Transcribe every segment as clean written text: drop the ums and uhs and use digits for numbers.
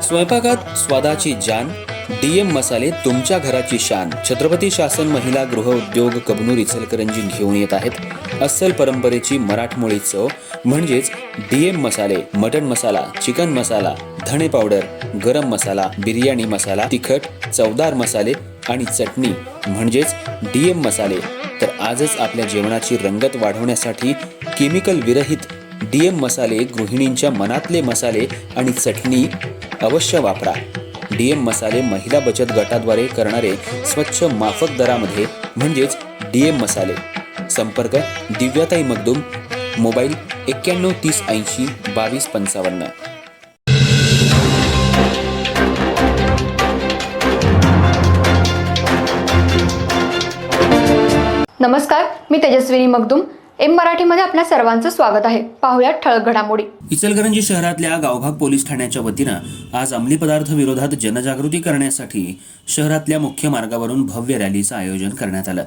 स्वयंपाकात स्वादाची जान, डीएम मसाले तुमच्या घराची शान. छत्रपती शासन महिला गृह उद्योग कबनूर इचलकरंजी घेऊन येत आहेत अस्सल परंपरेची मराठमोळी चव म्हणजेच डीएम मसाले. मटन मसाला, चिकन मसाला, धणे पावडर, गरम मसाला, बिर्याणी मसाला, तिखट चवदार मसाले आणि चटणी म्हणजेच डीएम मसाले. तर आजच आपल्या जेवणाची रंगत वाढवण्यासाठी केमिकल विरहित डीएम मसाले, गृहिणींच्या मनातले मसाले आणि चटणी अवश्य वापरा. डीएम मसाले महिला बचत गटाद्वारे करणारे स्वच्छ माफक दरामध्ये म्हणजेच डीएम मसाले. संपर्क दिव्याताई मगदूम, मोबाईल 91 30 80 22 55. नमस्कार, मी तेजस्विनी मगदूम. एम मराठीमध्ये आपल्या सर्वांचं स्वागत आहे. पाहुयात ठळक घडामोडी. इचलकरंजी शहरातल्या गावभाग पोलीस ठाण्याच्या वतीनं आज अंमली पदार्थ विरोधात जनजागृती करण्यासाठी शहरातल्या मुख्य मार्गावरून भव्य रॅलीचं आयोजन करण्यात आलं.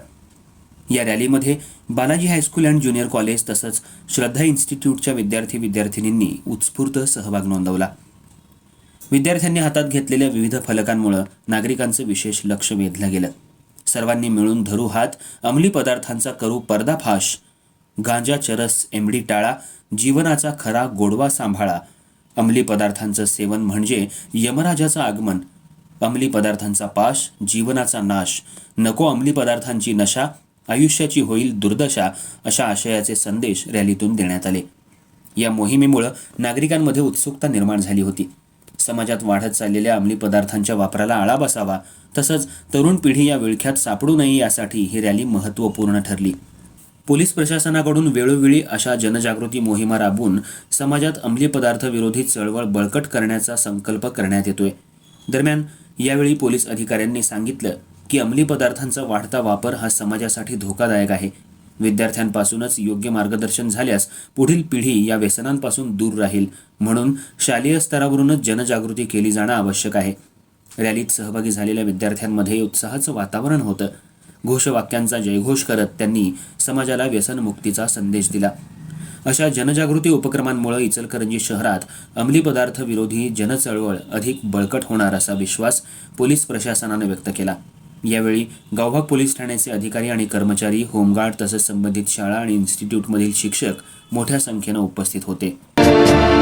या रॅलीमध्ये Balaji high school and junior college तसंच श्रद्धा इन्स्टिट्यूटच्या विद्यार्थी-विद्यार्थिनींनी उत्स्फूर्त सहभाग नोंदवला. विद्यार्थ्यांनी हातात घेतलेल्या विविध फलकांमुळे नागरिकांचं विशेष लक्ष वेधलं गेलं. सर्वांनी मिळून धरू हात, अंमली पदार्थांचा करू पर्दाफाश, गांजा, चरस, एमडी टाळा, जीवनाचा खरा गोडवा सांभाळा. अंमली पदार्थांचं सेवन म्हणजे यमराजाचं आगमन, अंमली पदार्थांचा पाश, जीवनाचा नाश, नको अंमली पदार्थांची नशा, आयुष्याची होईल दुर्दशा अशा आशयाचे संदेश रॅलीतून देण्यात आले. या मोहिमेमुळे नागरिकांमध्ये उत्सुकता निर्माण झाली होती. समाजात वाढत चाललेल्या अंमली पदार्थांच्या वापराला आळा बसावा तसंच तरुण पिढी या विळख्यात सापडू नये यासाठी ही रॅली महत्त्वपूर्ण ठरली. पोलीस प्रशासनाकडून वेळोवेळी अशा जनजागृती मोहिमा राबवून समाजात अंमली पदार्थ विरोधी चळवळ बळकट करण्याचा संकल्प करण्यात येतोय. दरम्यान यावेळी पोलीस अधिकाऱ्यांनी सांगितलं की अंमली पदार्थांचा वाढता वापर हा समाजासाठी धोकादायक आहे. विद्यार्थ्यांपासूनच योग्य मार्गदर्शन झाल्यास पुढील पिढी या व्यसनांपासून दूर राहील. म्हणून शालेय स्तरावरूनच जनजागृती केली जाणं आवश्यक आहे. रॅलीत सहभागी झालेल्या विद्यार्थ्यांमध्ये उत्साहाचं वातावरण होतं. घोषवाक्यांचा जयघोष करत त्यांनी समाजाला व्यसनमुक्तीचा संदेश दिला. अशा जनजागृती उपक्रमांमुळे इचलकरंजी शहरात अंमली पदार्थ विरोधी जनचळवळ अधिक बळकट होणार असा विश्वास पोलीस प्रशासनाने व्यक्त केला. यावेळी गावभाग पोलीस ठाण्याचे अधिकारी आणि कर्मचारी, होमगार्ड तसंच संबंधित शाळा आणि इन्स्टिट्यूटमधील शिक्षक मोठ्या संख्येनं उपस्थित होते.